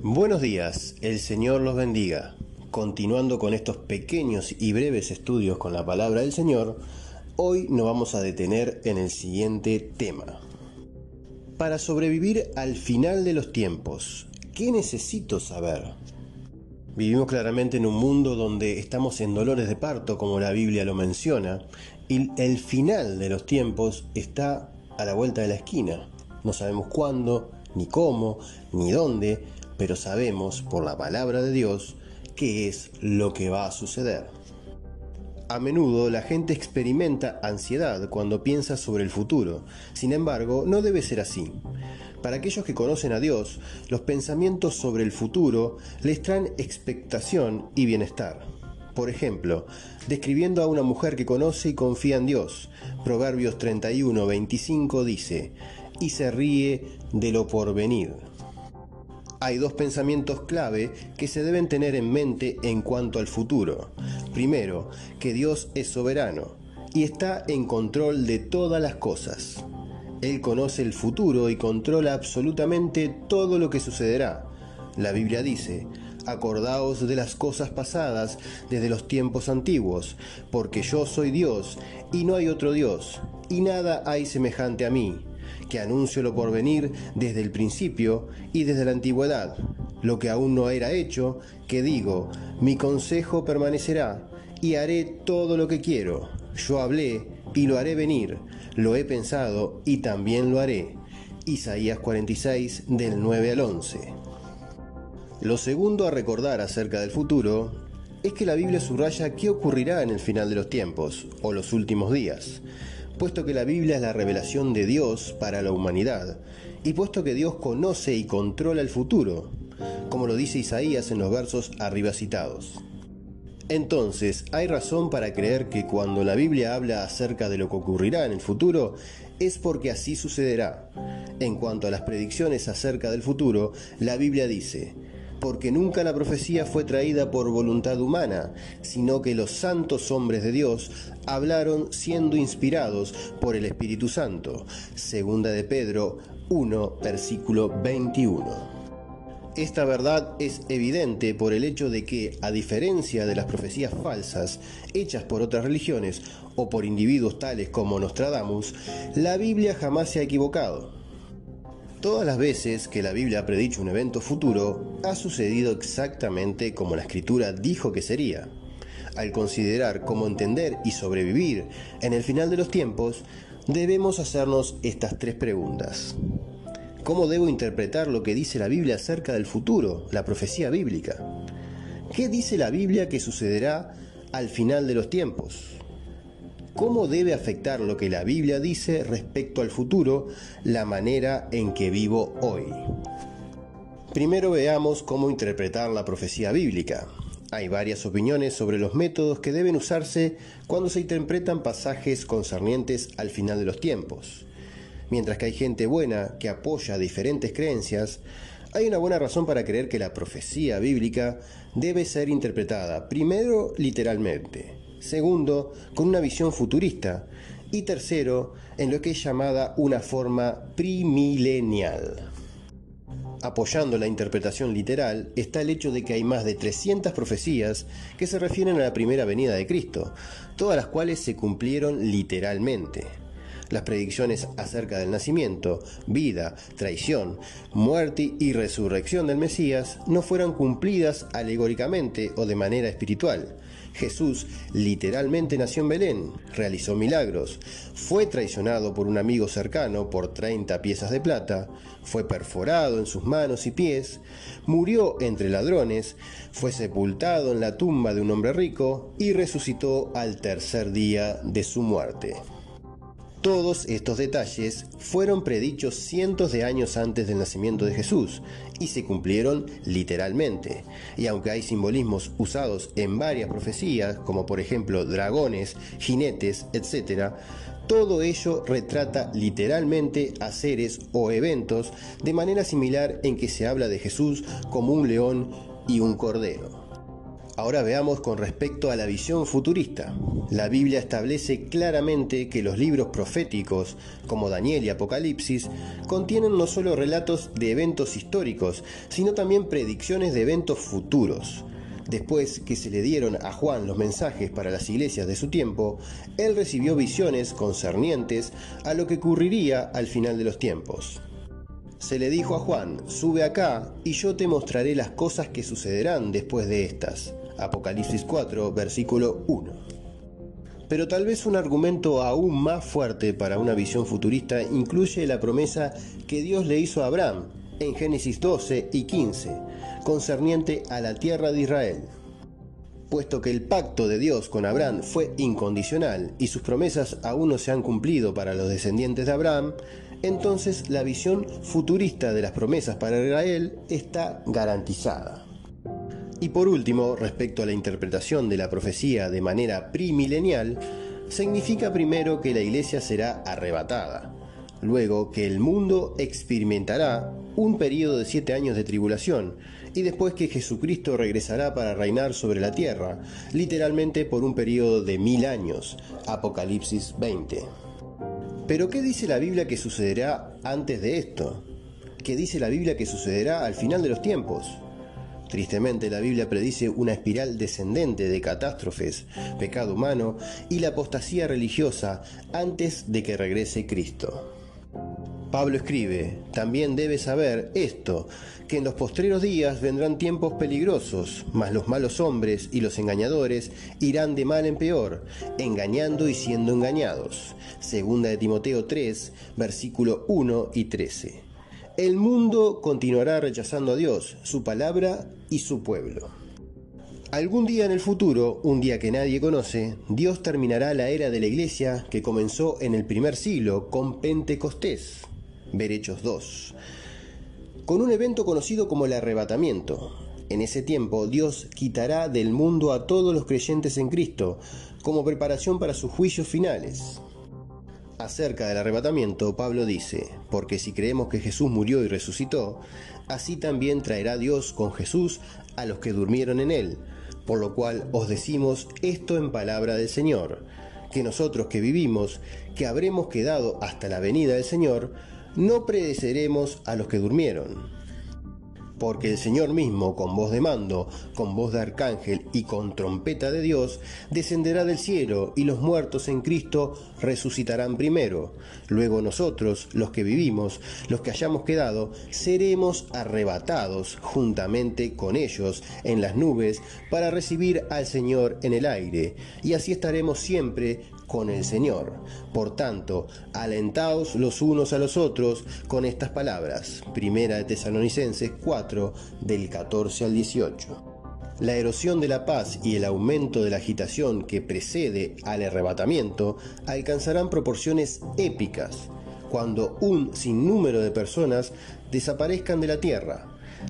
Buenos días, el Señor los bendiga. Continuando con estos pequeños y breves estudios con la palabra del Señor, hoy nos vamos a detener en el siguiente tema. Para sobrevivir al final de los tiempos, ¿qué necesito saber? Vivimos claramente en un mundo donde estamos en dolores de parto, como la Biblia lo menciona, y el final de los tiempos está a la vuelta de la esquina. No sabemos cuándo, ni cómo, ni dónde, pero sabemos por la palabra de Dios qué es lo que va a suceder. A menudo la gente experimenta ansiedad cuando piensa sobre el futuro. Sin embargo, no debe ser así. Para aquellos que conocen a Dios, los pensamientos sobre el futuro les traen expectación y bienestar. Por ejemplo, describiendo a una mujer que conoce y confía en Dios, Proverbios 31:25 dice: "Y se ríe de lo porvenir". Hay dos pensamientos clave que se deben tener en mente en cuanto al futuro. Primero, que Dios es soberano y está en control de todas las cosas. Él conoce el futuro y controla absolutamente todo lo que sucederá. La Biblia dice: "Acordaos de las cosas pasadas desde los tiempos antiguos, porque yo soy Dios y no hay otro Dios, y nada hay semejante a mí, que anuncio lo por venir desde el principio y desde la antigüedad. Lo que aún no era hecho, que digo, mi consejo permanecerá, y haré todo lo que quiero. Yo hablé y lo haré venir, lo he pensado y también lo haré". Isaías 46, del 9 al 11. Lo segundo a recordar acerca del futuro es que la Biblia subraya qué ocurrirá en el final de los tiempos, o los últimos días, puesto que la Biblia es la revelación de Dios para la humanidad, y puesto que Dios conoce y controla el futuro, como lo dice Isaías en los versos arriba citados. Entonces, hay razón para creer que cuando la Biblia habla acerca de lo que ocurrirá en el futuro, es porque así sucederá. En cuanto a las predicciones acerca del futuro, la Biblia dice: "Porque nunca la profecía fue traída por voluntad humana, sino que los santos hombres de Dios hablaron siendo inspirados por el Espíritu Santo". Segunda de Pedro 1, versículo 21. Esta verdad es evidente por el hecho de que, a diferencia de las profecías falsas hechas por otras religiones o por individuos tales como Nostradamus, la Biblia jamás se ha equivocado. Todas las veces que la Biblia ha predicho un evento futuro, ha sucedido exactamente como la Escritura dijo que sería. Al considerar cómo entender y sobrevivir en el final de los tiempos, debemos hacernos estas tres preguntas. ¿Cómo debo interpretar lo que dice la Biblia acerca del futuro, la profecía bíblica? ¿Qué dice la Biblia que sucederá al final de los tiempos? ¿Cómo debe afectar lo que la Biblia dice respecto al futuro la manera en que vivo hoy? Primero veamos cómo interpretar la profecía bíblica. Hay varias opiniones sobre los métodos que deben usarse cuando se interpretan pasajes concernientes al final de los tiempos. Mientras que hay gente buena que apoya diferentes creencias, hay una buena razón para creer que la profecía bíblica debe ser interpretada, primero, literalmente; segundo, con una visión futurista; y tercero, en lo que es llamada una forma premilenial. Apoyando la interpretación literal está el hecho de que hay más de 300 profecías que se refieren a la primera venida de Cristo, todas las cuales se cumplieron literalmente. Las predicciones acerca del nacimiento, vida, traición, muerte y resurrección del Mesías no fueron cumplidas alegóricamente o de manera espiritual. Jesús literalmente nació en Belén, realizó milagros, fue traicionado por un amigo cercano por 30 piezas de plata, fue perforado en sus manos y pies, murió entre ladrones, fue sepultado en la tumba de un hombre rico y resucitó al tercer día de su muerte. Todos estos detalles fueron predichos cientos de años antes del nacimiento de Jesús y se cumplieron literalmente. Y aunque hay simbolismos usados en varias profecías, como por ejemplo dragones, jinetes, etc., todo ello retrata literalmente a seres o eventos de manera similar en que se habla de Jesús como un león y un cordero. Ahora veamos con respecto a la visión futurista. La Biblia establece claramente que los libros proféticos, como Daniel y Apocalipsis, contienen no solo relatos de eventos históricos, sino también predicciones de eventos futuros. Después que se le dieron a Juan los mensajes para las iglesias de su tiempo, él recibió visiones concernientes a lo que ocurriría al final de los tiempos. Se le dijo a Juan: sube acá y yo te mostraré las cosas que sucederán después de estas. Apocalipsis 4, versículo 1. Pero tal vez un argumento aún más fuerte para una visión futurista incluye la promesa que Dios le hizo a Abraham en Génesis 12 y 15, concerniente a la tierra de Israel. Puesto que el pacto de Dios con Abraham fue incondicional y sus promesas aún no se han cumplido para los descendientes de Abraham, entonces la visión futurista de las promesas para Israel está garantizada. Y por último, respecto a la interpretación de la profecía de manera primilenial, significa primero que la iglesia será arrebatada, luego que el mundo experimentará un periodo de 7 años de tribulación, y después que Jesucristo regresará para reinar sobre la tierra, literalmente por un periodo de 1000 años, Apocalipsis 20. Pero ¿qué dice la Biblia que sucederá antes de esto? ¿Qué dice la Biblia que sucederá al final de los tiempos? Tristemente, la Biblia predice una espiral descendente de catástrofes, pecado humano y la apostasía religiosa antes de que regrese Cristo. Pablo escribe: también debes saber esto, que en los postreros días vendrán tiempos peligrosos, mas los malos hombres y los engañadores irán de mal en peor, engañando y siendo engañados. Segunda de Timoteo 3, versículo 1 y 13. El mundo continuará rechazando a Dios, su palabra y su pueblo. Algún día en el futuro, un día que nadie conoce, Dios terminará la era de la iglesia que comenzó en el primer siglo con Pentecostés. Ver Hechos 2. Con un evento conocido como el arrebatamiento. En ese tiempo, Dios quitará del mundo a todos los creyentes en Cristo, como preparación para sus juicios finales. Acerca del arrebatamiento, Pablo dice: porque si creemos que Jesús murió y resucitó, así también traerá Dios con Jesús a los que durmieron en él. Por lo cual os decimos esto en palabra del Señor, que nosotros que vivimos, que habremos quedado hasta la venida del Señor, no pereceremos a los que durmieron. Porque el Señor mismo, con voz de mando, con voz de arcángel y con trompeta de Dios, descenderá del cielo, y los muertos en Cristo resucitarán primero. Luego nosotros, los que vivimos, los que hayamos quedado, seremos arrebatados juntamente con ellos en las nubes para recibir al Señor en el aire, y así estaremos siempre con el Señor. Por tanto, alentaos los unos a los otros con estas palabras. Primera de Tesalonicenses 4, del 14 al 18. La erosión de la paz y el aumento de la agitación que precede al arrebatamiento alcanzarán proporciones épicas, cuando un sinnúmero de personas desaparezcan de la tierra.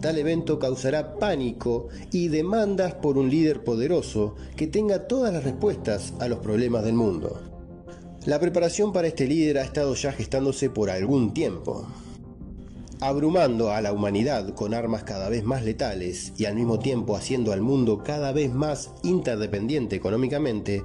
Tal evento causará pánico y demandas por un líder poderoso que tenga todas las respuestas a los problemas del mundo. La preparación para este líder ha estado ya gestándose por algún tiempo. Abrumando a la humanidad con armas cada vez más letales y al mismo tiempo haciendo al mundo cada vez más interdependiente económicamente,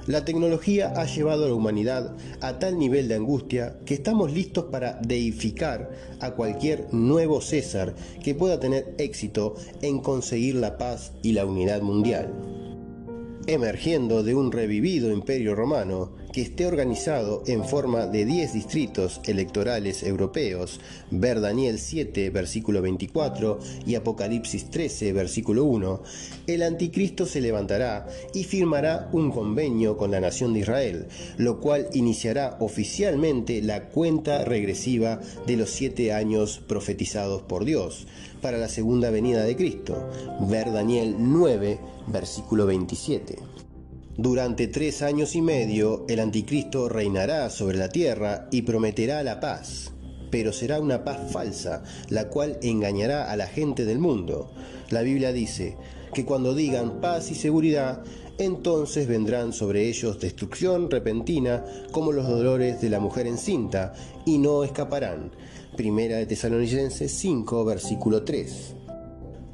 la tecnología ha llevado a la humanidad a tal nivel de angustia que estamos listos para deificar a cualquier nuevo César que pueda tener éxito en conseguir la paz y la unidad mundial. Emergiendo de un revivido imperio romano que esté organizado en forma de 10 distritos electorales europeos, ver Daniel 7, versículo 24 y Apocalipsis 13, versículo 1, el anticristo se levantará y firmará un convenio con la nación de Israel, lo cual iniciará oficialmente la cuenta regresiva de los 7 años profetizados por Dios para la segunda venida de Cristo, ver Daniel 9, versículo 27. Durante 3 años y medio, el anticristo reinará sobre la tierra y prometerá la paz, pero será una paz falsa, la cual engañará a la gente del mundo. La Biblia dice que cuando digan paz y seguridad, entonces vendrán sobre ellos destrucción repentina como los dolores de la mujer encinta, y no escaparán. Primera de Tesalonicenses 5, versículo 3.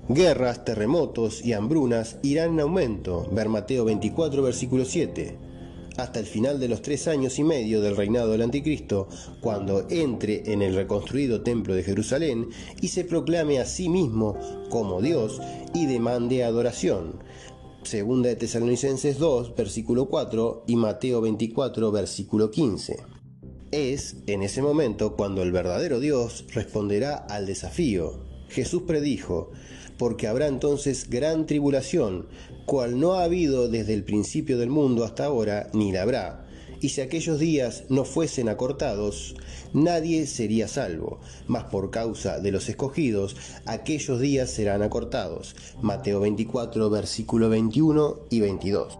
Guerras, terremotos y hambrunas irán en aumento, ver Mateo 24, versículo 7, hasta el final de los 3 años y medio del reinado del Anticristo, cuando entre en el reconstruido templo de Jerusalén y se proclame a sí mismo como Dios y demande adoración. Segunda de Tesalonicenses 2, versículo 4 y Mateo 24, versículo 15. Es en ese momento cuando el verdadero Dios responderá al desafío. Jesús predijo: porque habrá entonces gran tribulación, cual no ha habido desde el principio del mundo hasta ahora, ni la habrá. Y si aquellos días no fuesen acortados, nadie sería salvo, mas por causa de los escogidos, aquellos días serán acortados. Mateo 24, versículo 21 y 22.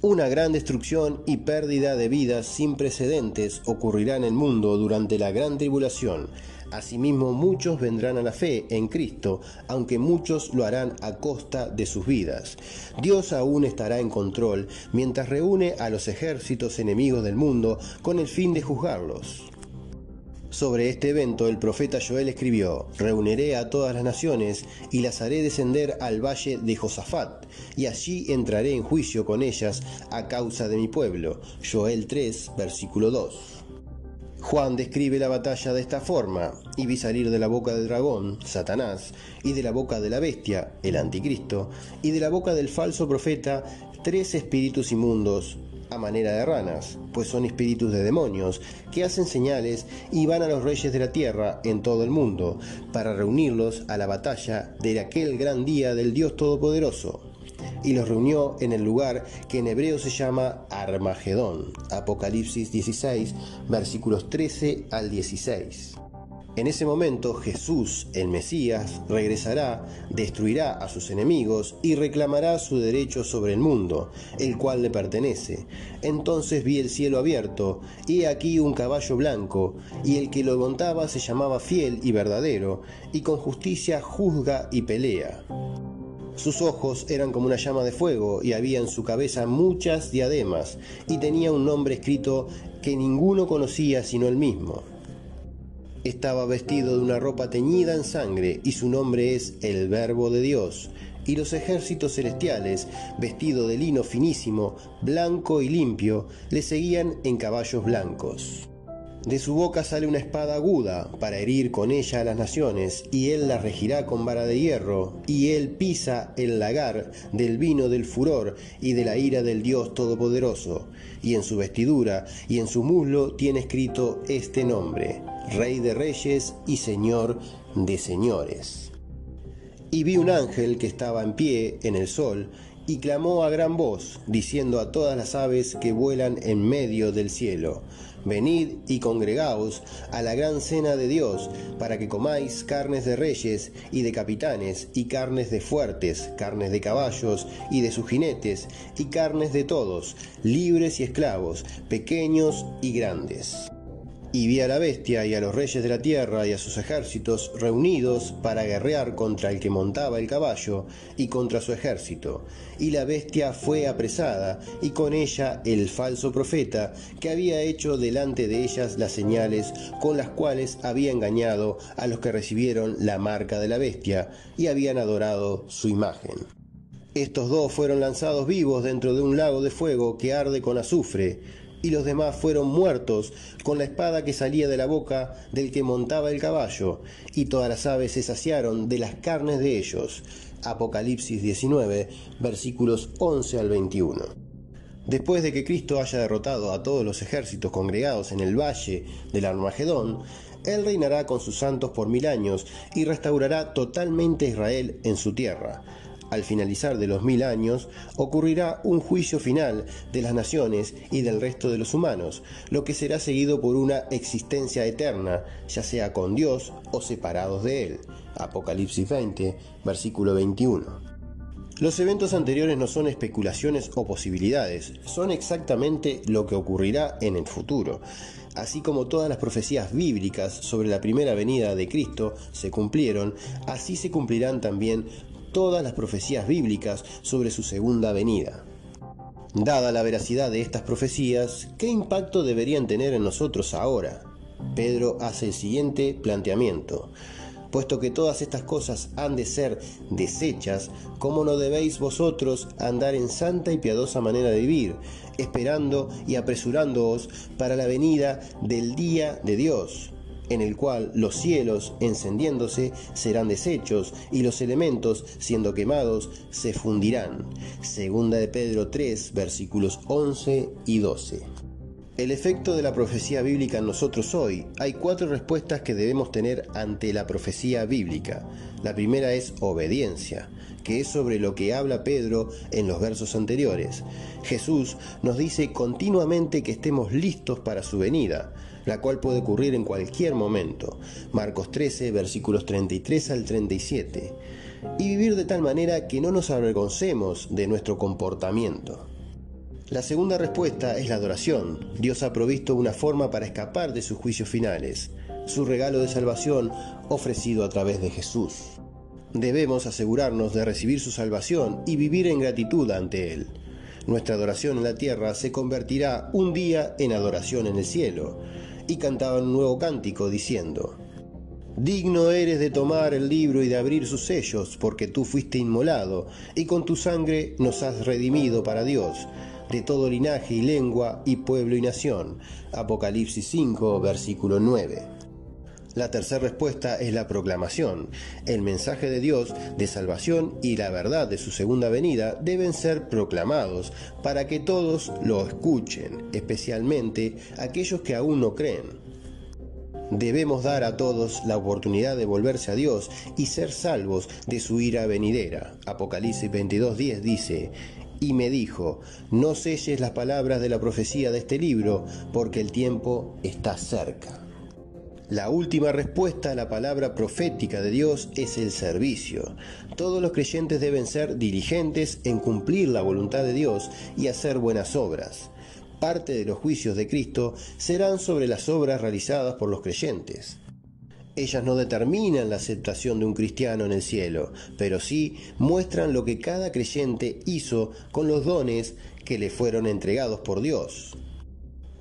Una gran destrucción y pérdida de vidas sin precedentes ocurrirá en el mundo durante la gran tribulación. Asimismo, muchos vendrán a la fe en Cristo, aunque muchos lo harán a costa de sus vidas. Dios aún estará en control mientras reúne a los ejércitos enemigos del mundo con el fin de juzgarlos. Sobre este evento el profeta Joel escribió: reuniré a todas las naciones y las haré descender al valle de Josafat, y allí entraré en juicio con ellas a causa de mi pueblo. Joel 3, versículo 2. Juan describe la batalla de esta forma: y vi salir de la boca del dragón, Satanás, y de la boca de la bestia, el anticristo, y de la boca del falso profeta, 3 espíritus inmundos, a manera de ranas, pues son espíritus de demonios, que hacen señales y van a los reyes de la tierra en todo el mundo, para reunirlos a la batalla de aquel gran día del Dios Todopoderoso. Y los reunió en el lugar que en hebreo se llama Armagedón. Apocalipsis 16, versículos 13 al 16. En ese momento Jesús, el Mesías, regresará, destruirá a sus enemigos y reclamará su derecho sobre el mundo, el cual le pertenece. Entonces vi el cielo abierto, y he aquí un caballo blanco, y el que lo montaba se llamaba Fiel y Verdadero, y con justicia juzga y pelea. Sus ojos eran como una llama de fuego, y había en su cabeza muchas diademas, y tenía un nombre escrito que ninguno conocía sino él mismo. Estaba vestido de una ropa teñida en sangre, y su nombre es el Verbo de Dios. Y los ejércitos celestiales, vestidos de lino finísimo, blanco y limpio, le seguían en caballos blancos. De su boca sale una espada aguda, para herir con ella a las naciones, y él la regirá con vara de hierro, y él pisa el lagar del vino del furor y de la ira del Dios Todopoderoso. Y en su vestidura y en su muslo tiene escrito este nombre: Rey de Reyes y Señor de Señores. Y vi un ángel que estaba en pie en el sol, y clamó a gran voz, diciendo a todas las aves que vuelan en medio del cielo: venid y congregaos a la gran cena de Dios, para que comáis carnes de reyes y de capitanes, y carnes de fuertes, carnes de caballos y de sus jinetes, y carnes de todos, libres y esclavos, pequeños y grandes. Y vi a la bestia y a los reyes de la tierra y a sus ejércitos reunidos para guerrear contra el que montaba el caballo y contra su ejército. Y la bestia fue apresada, y con ella el falso profeta, que había hecho delante de ellas las señales con las cuales había engañado a los que recibieron la marca de la bestia y habían adorado su imagen. Estos dos fueron lanzados vivos dentro de un lago de fuego que arde con azufre, y los demás fueron muertos con la espada que salía de la boca del que montaba el caballo, y todas las aves se saciaron de las carnes de ellos. Apocalipsis 19, versículos 11 al 21. Después de que Cristo haya derrotado a todos los ejércitos congregados en el valle del Armagedón, Él reinará con sus santos por 1000 años y restaurará totalmente a Israel en su tierra. Al finalizar de los 1000 años, ocurrirá un juicio final de las naciones y del resto de los humanos, lo que será seguido por una existencia eterna, ya sea con Dios o separados de Él. Apocalipsis 20, versículo 21. Los eventos anteriores no son especulaciones o posibilidades, son exactamente lo que ocurrirá en el futuro. Así como todas las profecías bíblicas sobre la primera venida de Cristo se cumplieron, así se cumplirán también todas las profecías bíblicas sobre su segunda venida. Dada la veracidad de estas profecías, ¿qué impacto deberían tener en nosotros ahora? Pedro hace el siguiente planteamiento: puesto que todas estas cosas han de ser deshechas, ¿cómo no debéis vosotros andar en santa y piadosa manera de vivir, esperando y apresurándoos para la venida del día de Dios, en el cual los cielos, encendiéndose, serán deshechos, y los elementos, siendo quemados, se fundirán? Segunda de Pedro 3, versículos 11 y 12. El efecto de la profecía bíblica en nosotros hoy. Hay 4 respuestas que debemos tener ante la profecía bíblica. La primera es obediencia, que es sobre lo que habla Pedro en los versos anteriores. Jesús nos dice continuamente que estemos listos para su venida, la cual puede ocurrir en cualquier momento. Marcos 13, versículos 33 al 37. Y vivir de tal manera que no nos avergoncemos de nuestro comportamiento. La segunda respuesta es la adoración. Dios ha provisto una forma para escapar de sus juicios finales, su regalo de salvación ofrecido a través de Jesús. Debemos asegurarnos de recibir su salvación y vivir en gratitud ante Él. Nuestra adoración en la tierra se convertirá un día en adoración en el cielo. Y cantaban un nuevo cántico diciendo: digno eres de tomar el libro y de abrir sus sellos, porque tú fuiste inmolado, y con tu sangre nos has redimido para Dios, de todo linaje y lengua y pueblo y nación. Apocalipsis 5, versículo 9. La tercera respuesta es la proclamación. El mensaje de Dios de salvación y la verdad de su segunda venida deben ser proclamados para que todos lo escuchen, especialmente aquellos que aún no creen. Debemos dar a todos la oportunidad de volverse a Dios y ser salvos de su ira venidera. Apocalipsis 22:10 dice: y me dijo, no selles las palabras de la profecía de este libro, porque el tiempo está cerca. La última respuesta a la palabra profética de Dios es el servicio. Todos los creyentes deben ser diligentes en cumplir la voluntad de Dios y hacer buenas obras. Parte de los juicios de Cristo serán sobre las obras realizadas por los creyentes. Ellas no determinan la aceptación de un cristiano en el cielo, pero sí muestran lo que cada creyente hizo con los dones que le fueron entregados por Dios.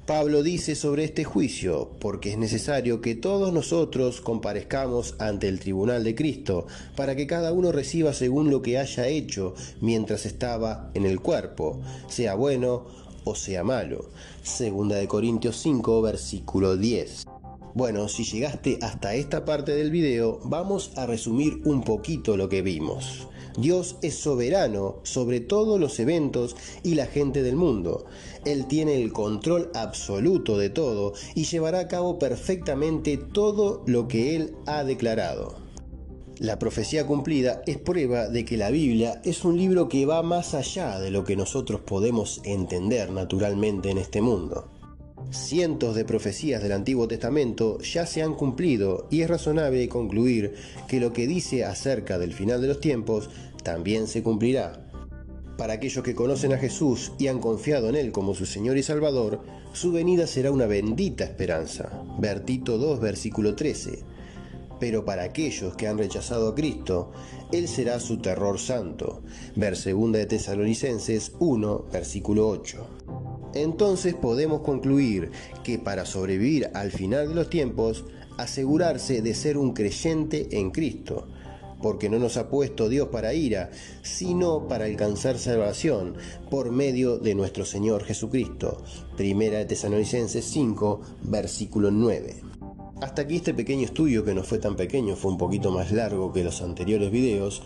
Pablo dice sobre este juicio: porque es necesario que todos nosotros comparezcamos ante el tribunal de Cristo, para que cada uno reciba según lo que haya hecho mientras estaba en el cuerpo, sea bueno o sea malo. Segunda de Corintios 5, versículo 10. Bueno, si llegaste hasta esta parte del video, vamos a resumir un poquito lo que vimos. Dios es soberano sobre todos los eventos y la gente del mundo. Él tiene el control absoluto de todo y llevará a cabo perfectamente todo lo que Él ha declarado. La profecía cumplida es prueba de que la Biblia es un libro que va más allá de lo que nosotros podemos entender naturalmente en este mundo. Cientos de profecías del Antiguo Testamento ya se han cumplido y es razonable concluir que lo que dice acerca del final de los tiempos también se cumplirá. Para aquellos que conocen a Jesús y han confiado en Él como su Señor y Salvador, su venida será una bendita esperanza. Ver Tito 2, versículo 13. Pero para aquellos que han rechazado a Cristo, Él será su terror santo. Ver 2 de Tesalonicenses 1, versículo 8. Entonces podemos concluir que para sobrevivir al final de los tiempos, asegurarse de ser un creyente en Cristo, porque no nos ha puesto Dios para ira, sino para alcanzar salvación por medio de nuestro Señor Jesucristo. Primera de Tesalonicenses 5, versículo 9. Hasta aquí este pequeño estudio, que no fue tan pequeño, fue un poquito más largo que los anteriores videos,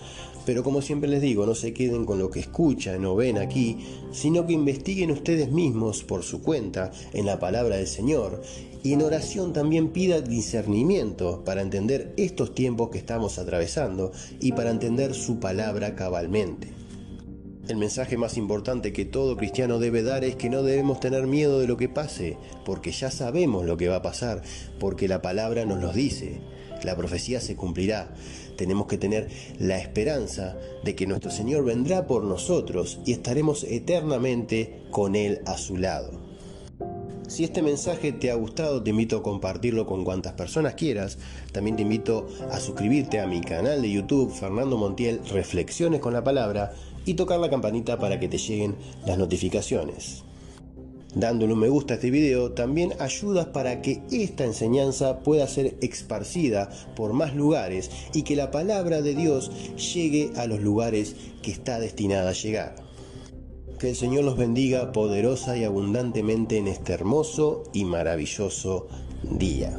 pero como siempre les digo, no se queden con lo que escuchan o ven aquí, sino que investiguen ustedes mismos por su cuenta en la palabra del Señor, y en oración también pida discernimiento para entender estos tiempos que estamos atravesando y para entender su palabra cabalmente. El mensaje más importante que todo cristiano debe dar es que no debemos tener miedo de lo que pase, porque ya sabemos lo que va a pasar, porque la palabra nos lo dice. La profecía se cumplirá. Tenemos que tener la esperanza de que nuestro Señor vendrá por nosotros y estaremos eternamente con Él a su lado. Si este mensaje te ha gustado, te invito a compartirlo con cuantas personas quieras. También te invito a suscribirte a mi canal de YouTube, Fernando Montiel, Reflexiones con la Palabra, y tocar la campanita para que te lleguen las notificaciones. Dándole un me gusta a este video también ayudas para que esta enseñanza pueda ser esparcida por más lugares y que la palabra de Dios llegue a los lugares que está destinada a llegar. Que el Señor los bendiga poderosa y abundantemente en este hermoso y maravilloso día.